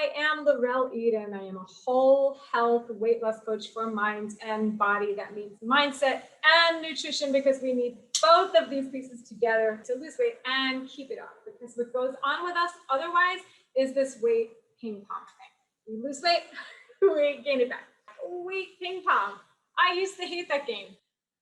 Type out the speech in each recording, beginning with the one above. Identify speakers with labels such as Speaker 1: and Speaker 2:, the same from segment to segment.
Speaker 1: I am Laurell Eden. I am a whole health weight loss coach for mind and body. That means mindset and nutrition, because we need both of these pieces together to lose weight and keep it off. Because what goes on with us otherwise is this weight ping pong thing. We lose weight, we gain it back. Weight ping pong. I used to hate that game,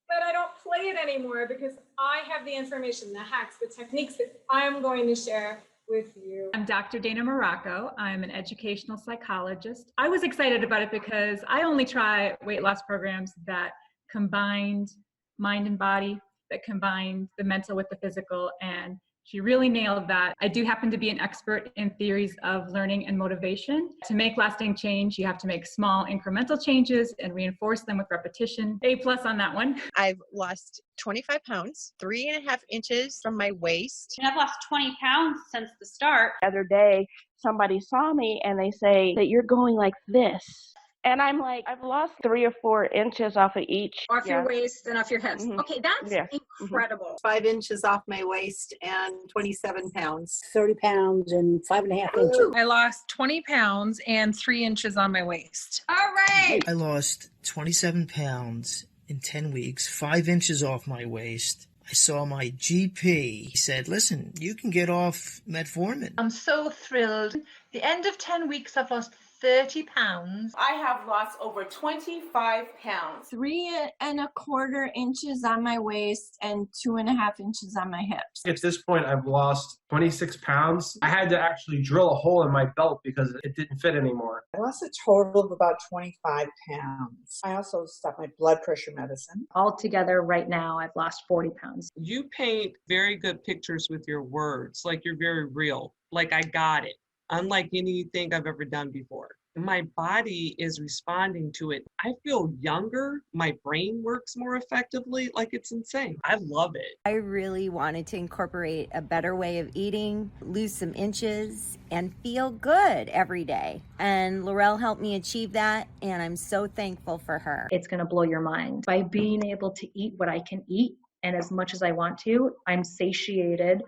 Speaker 1: but I don't play it anymore because I have the information, the hacks, the techniques that I'm going to share with you.
Speaker 2: I'm Dr. Dana Morocco. I'm an educational psychologist. I was excited about it because I only try weight loss programs that combined mind and body, that combined the mental with the physical, and she really nailed that. I do happen to be an expert in theories of learning and motivation. To make lasting change, you have to make small incremental changes and reinforce them with repetition. A+ on that one.
Speaker 3: I've lost 25 pounds, 3.5 inches from my waist.
Speaker 4: And I've lost 20 pounds since the start.
Speaker 5: The other day, somebody saw me and they say that you're going like this. And I'm like, I've lost 3 or 4 inches off of each.
Speaker 6: Off your waist and off your hips.
Speaker 5: Mm-hmm.
Speaker 6: Okay, that's incredible.
Speaker 7: 5 inches off my waist and 27 pounds.
Speaker 8: 30 pounds and 5.5 inches.
Speaker 9: I lost 20 pounds and 3 inches on my waist.
Speaker 6: All right.
Speaker 10: I lost 27 pounds in 10 weeks, 5 inches off my waist. I saw my GP. He said, listen, you can get off metformin.
Speaker 11: I'm so thrilled. The end of 10 weeks, I've lost 30 pounds.
Speaker 12: I have lost over 25 pounds.
Speaker 13: 3.25 inches on my waist and 2.5 inches on my hips.
Speaker 14: At this point, I've lost 26 pounds. I had to actually drill a hole in my belt because it didn't fit anymore.
Speaker 15: I lost a total of about 25 pounds. I also stopped my blood pressure medicine.
Speaker 16: Altogether, right now, I've lost 40 pounds.
Speaker 17: You paint very good pictures with your words, like you're very real, like I got it. Unlike anything I've ever done before. My body is responding to it. I feel younger. My brain works more effectively. Like, it's insane. I love it.
Speaker 18: I really wanted to incorporate a better way of eating, lose some inches, and feel good every day. And Laurell helped me achieve that, and I'm so thankful for her.
Speaker 16: It's going to blow your mind. By being able to eat what I can eat, and as much as I want to, I'm satiated.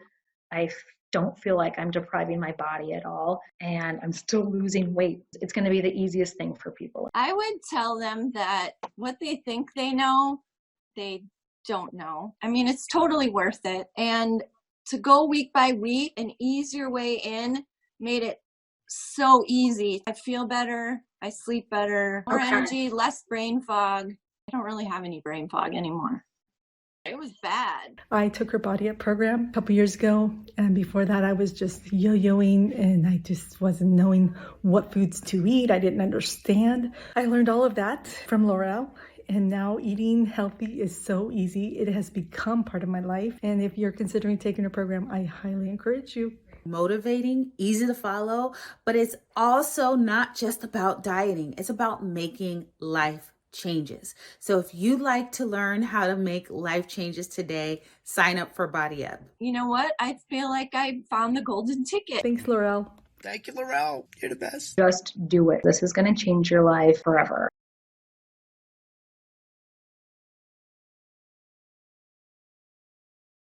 Speaker 16: I don't feel like I'm depriving my body at all, and I'm still losing weight. It's going to be the easiest thing for people.
Speaker 13: I would tell them that what they think they know, they don't know. I mean, it's totally worth it. And to go week by week and ease your way in made it so easy. I feel better. I sleep better. More energy, less brain fog. I don't really have any brain fog anymore. It was bad.
Speaker 19: I took her Body Up program a couple years ago, and before that I was just yo-yoing, and I just wasn't knowing what foods to eat. I didn't understand. I learned all of that from Laurell, and now eating healthy is so easy. It has become part of my life, and if you're considering taking her program, I highly encourage you.
Speaker 20: Motivating, easy to follow, but it's also not just about dieting. It's about making life changes. So if you'd like to learn how to make life changes today, sign up for Body Up.
Speaker 13: You know what? I feel like I found the golden ticket.
Speaker 19: Thanks, Laurell.
Speaker 10: Thank you, Laurell. You're the best.
Speaker 16: Just do it. This is going to change your life forever.